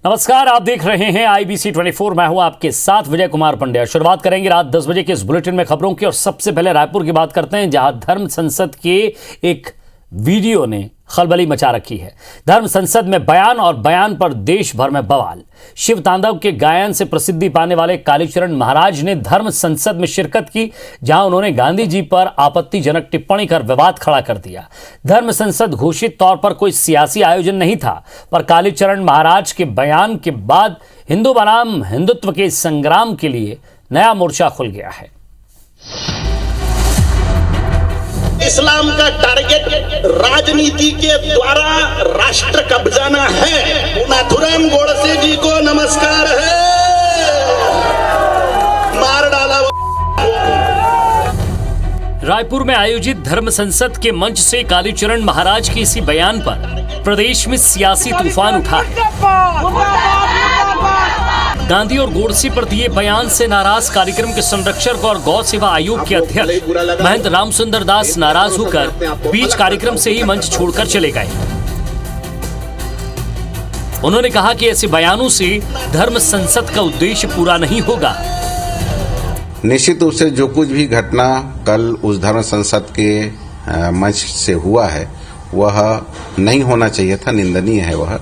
नमस्कार, आप देख रहे हैं IBC 24। मैं हूं आपके साथ विजय कुमार पंड्या। शुरुआत करेंगे रात 10 बजे के इस बुलेटिन में खबरों की, और सबसे पहले रायपुर की बात करते हैं, जहां धर्म संसद के एक वीडियो ने खलबली मचा रखी है। धर्म संसद में बयान, और बयान पर देश भर में बवाल। शिव तांडव के गायन से प्रसिद्धि पाने वाले कालीचरण महाराज ने धर्म संसद में शिरकत की, जहां उन्होंने गांधी जी पर आपत्तिजनक टिप्पणी कर विवाद खड़ा कर दिया। धर्म संसद घोषित तौर पर कोई सियासी आयोजन नहीं था, पर कालीचरण महाराज के बयान के बाद हिंदू बनाम हिंदुत्व के संग्राम के लिए नया मोर्चा खुल गया है। इस्लाम का टारगेट राजनीति के द्वारा राष्ट्र कब्जाना है। नाथुराम गोडसे जी को नमस्कार है, मार डाला। रायपुर में आयोजित धर्म संसद के मंच से कालीचरण महाराज के इसी बयान पर प्रदेश में सियासी तूफान उठा है। गांधी और गोडसे पर दिए बयान से नाराज कार्यक्रम के संरक्षक और गौ सेवा आयोग के अध्यक्ष महंत रामसुंदर दास नाराज होकर बीच कार्यक्रम से ही मंच छोड़कर चले गए। उन्होंने कहा कि ऐसे बयानों से धर्म संसद का उद्देश्य पूरा नहीं होगा। निश्चित रूप से जो कुछ भी घटना कल उस धर्म संसद के मंच से हुआ है वह नहीं होना चाहिए था, निंदनीय है वह,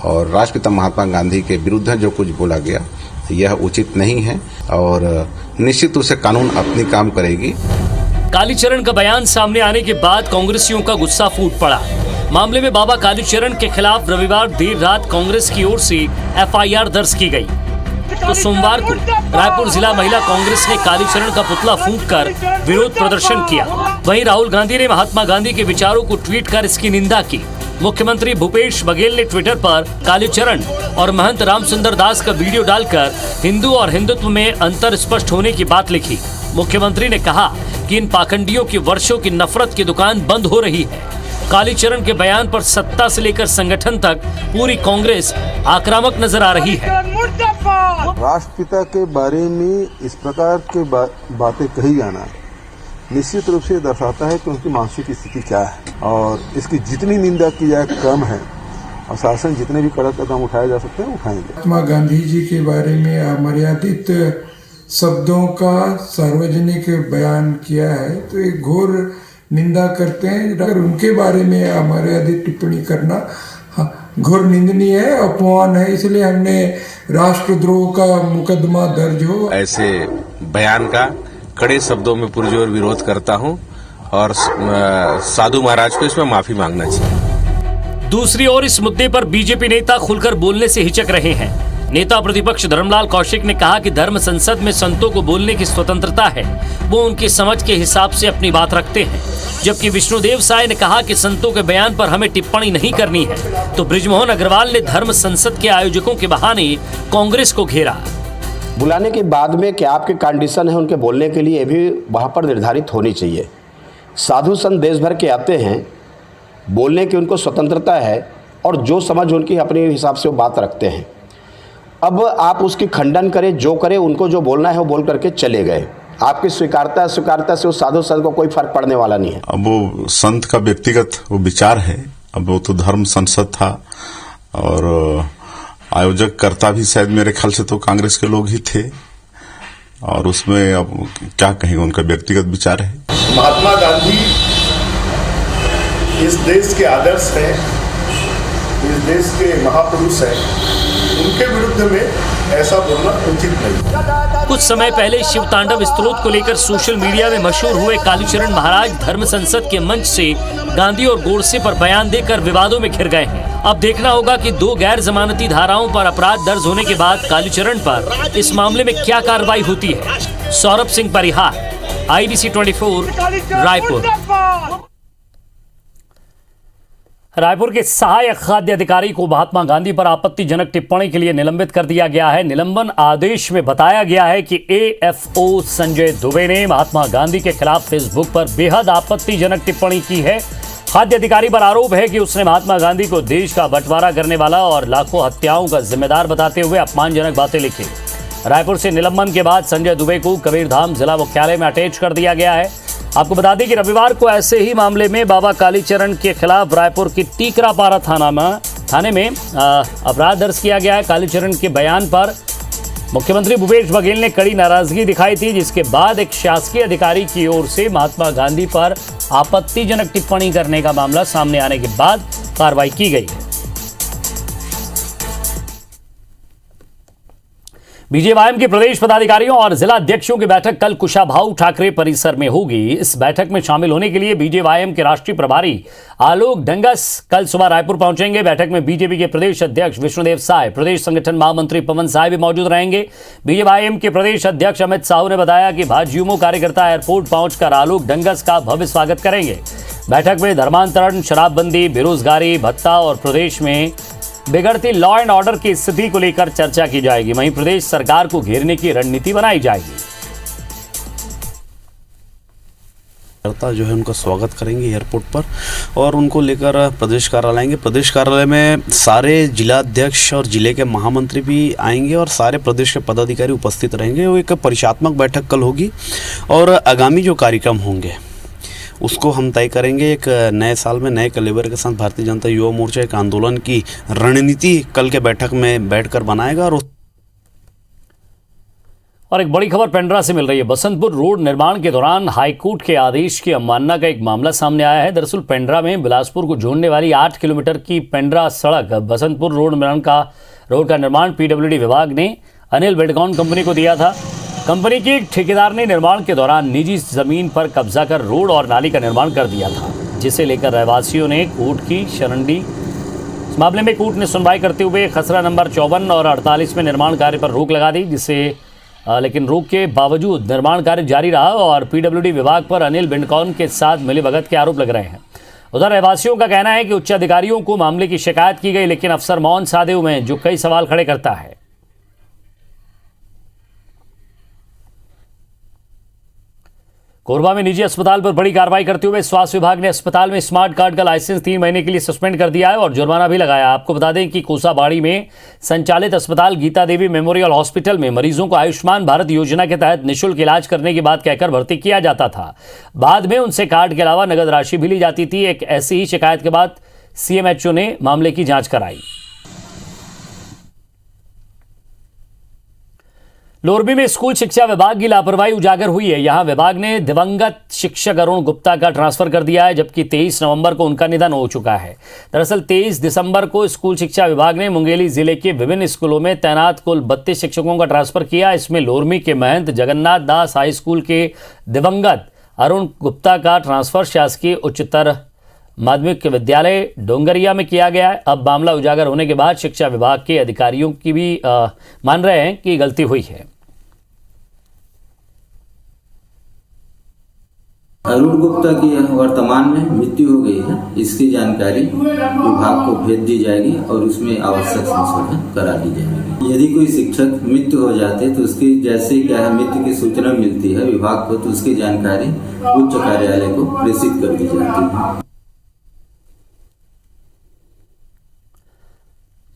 और राष्ट्रपिता महात्मा गांधी के विरुद्ध जो कुछ बोला गया यह उचित नहीं है, और निश्चित रूप से कानून अपनी काम करेगी। कालीचरण का बयान सामने आने के बाद कांग्रेसियों का गुस्सा फूट पड़ा। मामले में बाबा कालीचरण के खिलाफ रविवार देर रात कांग्रेस की ओर से FIR दर्ज की गई। तो सोमवार को रायपुर जिला महिला कांग्रेस ने कालीचरण का पुतला फूंककर विरोध प्रदर्शन किया। वहीं राहुल गांधी ने महात्मा गांधी के विचारों को ट्वीट कर इसकी निंदा की। मुख्यमंत्री भूपेश बघेल ने ट्विटर पर कालीचरण और महंत रामसुंदर दास का वीडियो डालकर हिंदू और हिंदुत्व में अंतर स्पष्ट होने की बात लिखी। मुख्यमंत्री ने कहा कि इन पाखंडियों की वर्षों की नफरत की दुकान बंद हो रही है। कालीचरण के बयान पर सत्ता से लेकर संगठन तक पूरी कांग्रेस आक्रामक नजर आ रही है। राष्ट्रपिता के बारे में इस प्रकार के बातें कही जाना निश्चित रूप से दर्शाता है कि उनकी मानसिक स्थिति क्या है, और इसकी जितनी निंदा की जाए कम है, और शासन जितने भी कड़क कदम उठाए जा सकते हैं उठाएंगे। महात्मा गांधी जी के बारे में अमर्यादित शब्दों का सार्वजनिक बयान किया है तो एक घोर निंदा करते हैं। अगर उनके बारे में अमर्यादित टिप्पणी करना घोर निंदनीय है, अपमान है। इसलिए हमने राष्ट्रद्रोह का मुकदमा दर्ज हो। ऐसे बयान का कड़े शब्दों में पुरजोर विरोध करता हूं, और साधु महाराज को इसमें माफी मांगना चाहिए। दूसरी ओर इस मुद्दे पर बीजेपी नेता खुलकर बोलने से हिचक रहे हैं। नेता प्रतिपक्ष धर्मलाल कौशिक ने कहा कि धर्म संसद में संतों को बोलने की स्वतंत्रता है, वो उनकी समझ के हिसाब से अपनी बात रखते हैं। जबकि विष्णुदेव साय ने कहा कि संतों के बयान पर हमें टिप्पणी नहीं करनी है। तो बृजमोहन अग्रवाल ने धर्म संसद के आयोजकों के बहाने कांग्रेस को घेरा। बुलाने के बाद में क्या आपके कंडीशन है उनके बोलने के लिए, भी वहाँ पर निर्धारित होनी चाहिए। साधु संत देश भर के आते हैं, बोलने की उनको स्वतंत्रता है, और जो समझ उनकी अपने हिसाब से वो बात रखते हैं। अब आप उसकी खंडन करें, जो करें, उनको जो बोलना है वो बोल करके चले गए। आपकी स्वीकारता से उस साधु संत को कोई फर्क पड़ने वाला नहीं है। अब वो संत का व्यक्तिगत वो विचार है। अब वो तो धर्म संसद था, और आयोजक करता भी शायद मेरे ख्याल से तो कांग्रेस के लोग ही थे, और उसमें अब क्या कहेंगे, उनका व्यक्तिगत विचार है। महात्मा गांधी इस देश के आदर्श हैं, इस देश के महापुरुष हैं, उनके विरुद्ध में ऐसा बोलना उचित नहीं। कुछ समय पहले शिव तांडव स्त्रोत को लेकर सोशल मीडिया में मशहूर हुए कालीचरण महाराज धर्म संसद के मंच से गांधी और गोडसे पर बयान देकर विवादों में घिर गए हैं। अब देखना होगा कि 2 गैर जमानती धाराओं पर अपराध दर्ज होने के बाद कालीचरण पर इस मामले में क्या कार्रवाई होती है। सौरभ सिंह परिहार, IBC 24, रायपुर। रायपुर के सहायक खाद्य अधिकारी को महात्मा गांधी पर आपत्तिजनक टिप्पणी के लिए निलंबित कर दिया गया है। निलंबन आदेश में बताया गया है कि AFO संजय दुबे ने महात्मा गांधी के खिलाफ फेसबुक पर बेहद आपत्तिजनक टिप्पणी की है। खाद्य अधिकारी पर आरोप है कि उसने महात्मा गांधी को देश का बंटवारा करने वाला और लाखों हत्याओं का जिम्मेदार बताते हुए अपमानजनक बातें लिखी। रायपुर से निलंबन के बाद संजय दुबे को कबीरधाम जिला मुख्यालय में अटैच कर दिया गया है। आपको बता दें कि रविवार को ऐसे ही मामले में बाबा कालीचरण के खिलाफ रायपुर की टीकरापारा थाना में थाने में अपराध दर्ज किया गया है। कालीचरण के बयान पर मुख्यमंत्री भूपेश बघेल ने कड़ी नाराजगी दिखाई थी, जिसके बाद एक शासकीय अधिकारी की ओर से महात्मा गांधी पर आपत्तिजनक टिप्पणी करने का मामला सामने आने के बाद कार्रवाई की गई है। बीजेवाईएम के प्रदेश पदाधिकारियों और जिला अध्यक्षों की बैठक कल कुशाभाऊ ठाकरे परिसर में होगी। इस बैठक में शामिल होने के लिए बीजेवाईएम के राष्ट्रीय प्रभारी आलोक डंगस कल सुबह रायपुर पहुंचेंगे। बैठक में बीजेपी के प्रदेश अध्यक्ष विष्णुदेव साय, प्रदेश संगठन महामंत्री पवन साय भी मौजूद रहेंगे। बीजेवाईएम के प्रदेश अध्यक्ष अमित साहू ने बताया कि भाजयुमो कार्यकर्ता एयरपोर्ट पहुंचकर आलोक डंगस का भव्य स्वागत करेंगे। बैठक में धर्मांतरण, शराबबंदी, बेरोजगारी भत्ता और प्रदेश में बिगड़ती लॉ एंड ऑर्डर की स्थिति को लेकर चर्चा की जाएगी। वहीं प्रदेश सरकार को घेरने की रणनीति बनाई जाएगी। जो है उनका स्वागत करेंगे एयरपोर्ट पर और उनको लेकर प्रदेश कार्यालय आएंगे। प्रदेश कार्यालय में सारे जिला अध्यक्ष और जिले के महामंत्री भी आएंगे और सारे प्रदेश के पदाधिकारी उपस्थित रहेंगे। वो एक परिचयात्मक बैठक कल होगी और आगामी जो कार्यक्रम होंगे उसको हम तय करेंगे। एक नए साल में नए कलेवर के साथ भारतीय जनता युवा मोर्चा एक आंदोलन की रणनीति कल के बैठक में बैठकर बनाएगा। और एक बड़ी खबर पेंड्रा से मिल रही है। बसंतपुर रोड निर्माण के दौरान हाईकोर्ट के आदेश की अवमानना का एक मामला सामने आया है। दरअसल पेंड्रा में बिलासपुर को जोड़ने वाली 8 किलोमीटर की पेंड्रा सड़क बसंतपुर रोड का निर्माण पीडब्ल्यूडी विभाग ने अनिल बिल्डकॉन कंपनी को दिया था। कंपनी के एक ठेकेदार ने निर्माण के दौरान निजी जमीन पर कब्जा कर रोड और नाली का निर्माण कर दिया था, जिसे लेकर रहवासियों ने कोर्ट की शरण ली। इस मामले में कोर्ट ने सुनवाई करते हुए खसरा नंबर 54 और 48 में निर्माण कार्य पर रोक लगा दी, लेकिन रोक के बावजूद निर्माण कार्य जारी रहा और पीडब्ल्यूडी विभाग पर अनिल बिल्डकॉन के साथ मिलीभगत के आरोप लग रहे हैं। उधर रहवासियों का कहना है कि उच्च अधिकारियों को मामले की शिकायत की गई, लेकिन अफसर मौन साधे हुए हैं, जो कई सवाल खड़े करता है। कोरबा में निजी अस्पताल पर बड़ी कार्रवाई करते हुए स्वास्थ्य विभाग ने अस्पताल में स्मार्ट कार्ड का लाइसेंस 3 महीने के लिए सस्पेंड कर दिया है और जुर्माना भी लगाया। आपको बता दें कि कोसाबाड़ी में संचालित अस्पताल गीता देवी मेमोरियल हॉस्पिटल में मरीजों को आयुष्मान भारत योजना के तहत निःशुल्क इलाज करने की बात कहकर भर्ती किया जाता था। बाद में उनसे कार्ड के अलावा नगद राशि भी ली जाती थी। एक ऐसी ही शिकायत के बाद सीएमएचओ ने मामले की जांच कराई। लोरबी में स्कूल शिक्षा विभाग की लापरवाही उजागर हुई है। यहां विभाग ने दिवंगत शिक्षक अरुण गुप्ता का ट्रांसफर कर दिया है, जबकि 23 नवंबर को उनका निधन हो चुका है। दरअसल 23 दिसंबर को स्कूल शिक्षा विभाग ने मुंगेली जिले के विभिन्न स्कूलों में तैनात कुल 32 शिक्षकों का ट्रांसफर किया। इसमें लोरमी के महंत जगन्नाथ दास हाई स्कूल के दिवंगत अरुण गुप्ता का ट्रांसफर शासकीय उच्चतर माध्यमिक विद्यालय डोंगरिया में किया गया है। अब मामला उजागर होने के बाद शिक्षा विभाग के अधिकारियों की भी मान रहे हैं कि गलती हुई है। अरुण गुप्ता की वर्तमान में मृत्यु हो गई है। इसकी जानकारी विभाग को भेज दी जाएगी और उसमें आवश्यक संशोधन करा दी जाएगी। यदि कोई शिक्षक मृत्यु हो जाते तो उसकी जैसे क्या है मृत्यु की सूचना मिलती है विभाग को, तो उसकी जानकारी उच्च कार्यालय को प्रेषित कर दी जाती है।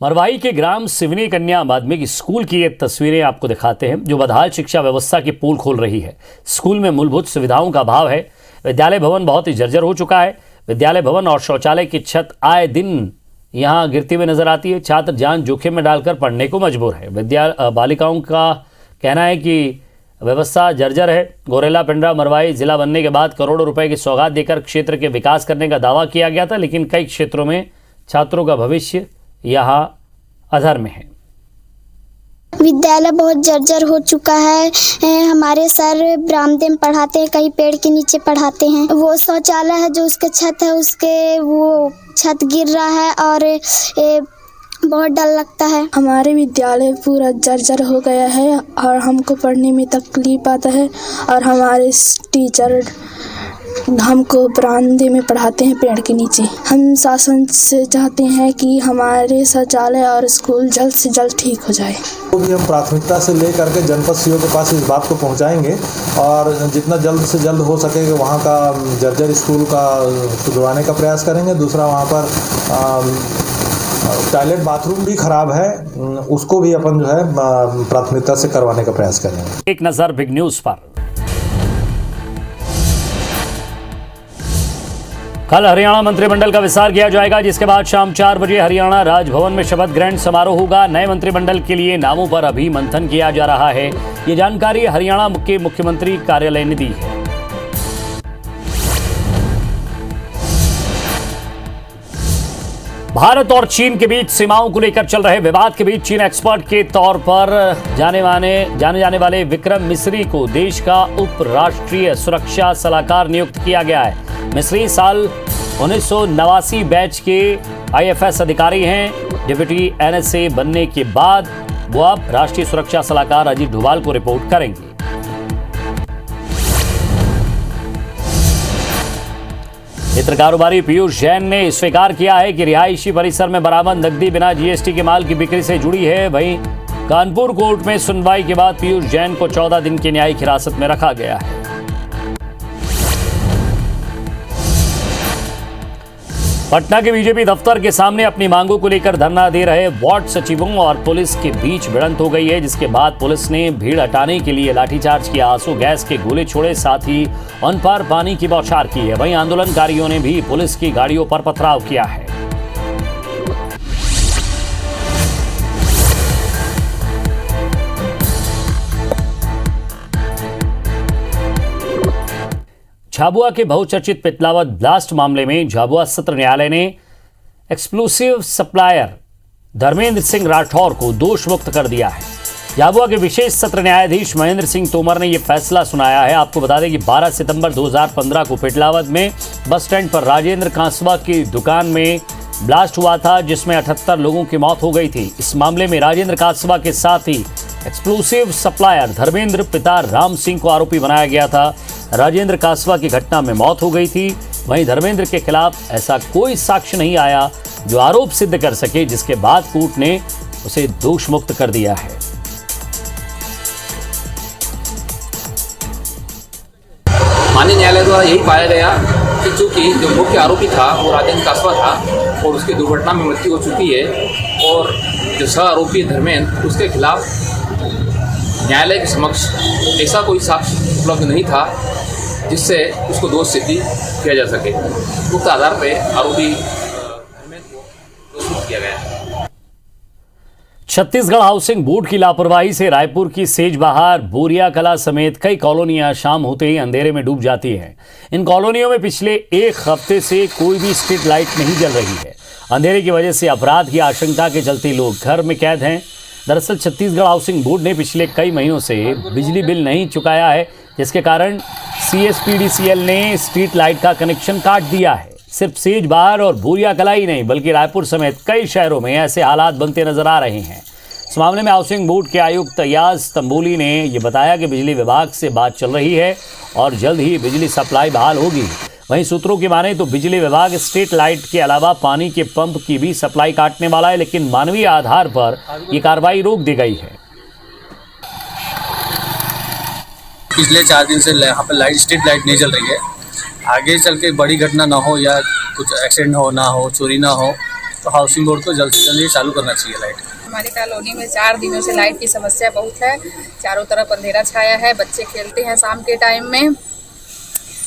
मरवाई के ग्राम सिवनी कन्या माध्यमिक स्कूल की ये तस्वीरें आपको दिखाते हैं, जो बदहाल शिक्षा व्यवस्था की पोल खोल रही है। स्कूल में मूलभूत सुविधाओं का अभाव है। विद्यालय भवन बहुत ही जर्जर हो चुका है। विद्यालय भवन और शौचालय की छत आए दिन यहां गिरती हुई नजर आती है। छात्र जान जोखिम में डालकर पढ़ने को मजबूर है। बालिकाओं का कहना है कि व्यवस्था जर्जर है। गोरेला पेंड्रा मरवाई जिला बनने के बाद करोड़ों रुपए की सौगात देकर क्षेत्र के विकास करने का दावा किया गया था, लेकिन कई क्षेत्रों में छात्रों का भविष्य यहाँ अधर में है। विद्यालय बहुत जर्जर हो चुका है। हमारे सर बरामदे में पढ़ाते हैं, कहीं पेड़ के नीचे पढ़ाते हैं। वो शौचालय है जो उसके छत है, उसके वो छत गिर रहा है और बहुत डर लगता है। हमारे विद्यालय पूरा जर्जर हो गया है और हमको पढ़ने में तकलीफ आता है और हमारे टीचर हमको बरामदे में पढ़ाते हैं पेड़ के नीचे। हम शासन से चाहते हैं कि हमारे शौचालय और स्कूल जल्द से जल्द ठीक हो जाए। तो भी हम प्राथमिकता से ले करके जनपद सीओ के पास इस बात को पहुंचाएंगे और जितना जल्द से जल्द हो सकेगा वहां का जर्जर स्कूल का सुधरवाने का प्रयास करेंगे। दूसरा वहां पर टॉयलेट बाथरूम भी खराब है, उसको भी अपन जो है प्राथमिकता से करवाने का प्रयास करेंगे। एक नजर बिग न्यूज पर। कल हरियाणा मंत्रिमंडल का विस्तार किया जाएगा, जिसके बाद शाम 4 बजे हरियाणा राजभवन में शपथ ग्रहण समारोह होगा। नए मंत्रिमंडल के लिए नामों पर अभी मंथन किया जा रहा है। ये जानकारी हरियाणा के मुख्यमंत्री कार्यालय ने दी है। भारत और चीन के बीच सीमाओं को लेकर चल रहे विवाद के बीच चीन एक्सपर्ट के तौर पर जाने जाने वाले विक्रम मिस्री को देश का उप राष्ट्रीय सुरक्षा सलाहकार नियुक्त किया गया है। मिस्री साल 1989 बैच के IFS अधिकारी हैं। डिप्टी NSA बनने के बाद वो अब राष्ट्रीय सुरक्षा सलाहकार अजीत डोभाल को रिपोर्ट करेंगे। इत्र कारोबारी पीयूष जैन ने स्वीकार किया है कि रिहायशी परिसर में बरामद नकदी बिना GST के माल की बिक्री से जुड़ी है। वहीं कानपुर कोर्ट में सुनवाई के बाद पीयूष जैन को 14 दिन की न्यायिक हिरासत में रखा गया है। पटना के बीजेपी दफ्तर के सामने अपनी मांगों को लेकर धरना दे रहे वार्ड सचिवों और पुलिस के बीच भिड़ंत हो गई है, जिसके बाद पुलिस ने भीड़ हटाने के लिए लाठीचार्ज किया, आंसू गैस के गोले छोड़े, साथ ही उन पर पानी की बौछार की है। वहीं आंदोलनकारियों ने भी पुलिस की गाड़ियों पर पथराव किया है। झाबुआ के बहुचर्चित पितलावत ब्लास्ट मामले में झाबुआ सत्र न्यायालय ने एक्सप्लोसिव सप्लायर धर्मेंद्र सिंह राठौर को दोष मुक्त कर दिया है। झाबुआ के विशेष सत्र न्यायाधीश महेंद्र सिंह तोमर ने यह फैसला सुनाया है। आपको बता दें कि 12 सितंबर 2015 को पितलावत में बस स्टैंड पर राजेंद्र कांसवा की दुकान में ब्लास्ट हुआ था, जिसमें 78 लोगों की मौत हो गई थी। इस मामले में राजेंद्र कांसवा के साथ ही एक्सप्लोसिव सप्लायर धर्मेंद्र पिता राम सिंह को आरोपी बनाया गया था। राजेंद्र कांसवा की घटना में मौत हो गई थी। वहीं धर्मेंद्र के खिलाफ ऐसा कोई साक्ष्य नहीं आया जो आरोप सिद्ध कर सके, जिसके बाद कोर्ट ने उसे दोष मुक्त कर दिया है। माननीय न्यायालय द्वारा यही पाया गया कि चूंकि जो मुख्य आरोपी था वो राजेंद्र कांसवा था और उसकी दुर्घटना में मृत्यु हो चुकी है, और जो सह आरोपी धर्मेंद्र उसके खिलाफ न्यायालय के समक्ष ऐसा कोई साक्ष्य उपलब्ध नहीं था जिससे उसको दोष सिद्ध किया जा सके। उक्त आधार पर आरोपी धर्मेंद्र को दोष मुक्त किया गया। छत्तीसगढ़ हाउसिंग बोर्ड की लापरवाही से रायपुर की सेजबहार, बोरिया कला समेत कई कॉलोनियां शाम होते ही अंधेरे में डूब जाती हैं। इन कॉलोनियों में पिछले एक हफ्ते से कोई भी स्ट्रीट लाइट नहीं जल रही है। अंधेरे की वजह से अपराध की आशंका के चलते लोग घर में कैद हैं। दरअसल छत्तीसगढ़ हाउसिंग बोर्ड ने पिछले कई महीनों से बिजली बिल नहीं चुकाया है, जिसके कारण CSPDCL ने स्ट्रीट लाइट का कनेक्शन काट दिया है। सिर्फ सेजबहार और बोरिया कला ही नहीं बल्कि रायपुर समेत कई शहरों में ऐसे हालात बनते नजर आ रहे हैं। इस मामले में हाउसिंग बोर्ड के आयुक्त अयाज तंबोली ने ये बताया कि बिजली विभाग से बात चल रही है और जल्द ही बिजली सप्लाई बहाल होगी। वहीं सूत्रों की माने तो बिजली विभाग स्ट्रीट लाइट के अलावा पानी के पंप की भी सप्लाई काटने वाला है, लेकिन मानवीय आधार पर ये कार्रवाई रोक दी गई है। पिछले 4 दिन से यहाँ पर स्ट्रीट लाइट नहीं जल रही है। आगे चल के बड़ी घटना ना हो या कुछ एक्सीडेंट हो ना हो, चोरी ना हो, तो हाउसिंग बोर्ड को जल्द से जल्द ये चालू करना चाहिए लाइट। हमारी कॉलोनी में 4 दिनों से लाइट की समस्या बहुत है। चारों तरफ अंधेरा छाया है, बच्चे खेलते हैं शाम के टाइम में,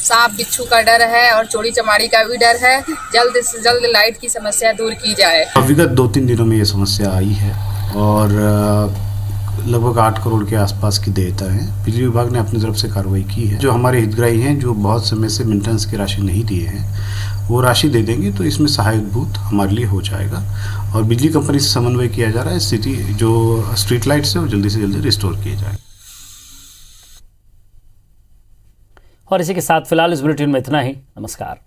सांप बिच्छू का डर है और चोरी चमारी का भी डर है। जल्द से जल्द लाइट की समस्या दूर की जाए। विगत 2-3 दिनों में ये समस्या आई है और लगभग 8 करोड़ के आसपास की देयता है। बिजली विभाग ने अपनी तरफ से कार्रवाई की है। जो हमारे हितग्राही हैं जो बहुत समय से मेंटेनेंस की राशि नहीं दिए हैं, वो राशि दे देंगे तो इसमें सहायकभूत हमारे लिए हो जाएगा। और बिजली कंपनी से समन्वय किया जा रहा है, स्थिति जो स्ट्रीट लाइट से वो जल्दी से जल्दी रिस्टोर किए जाए। और इसी के साथ फिलहाल इस बुलेटिन में इतना ही। नमस्कार।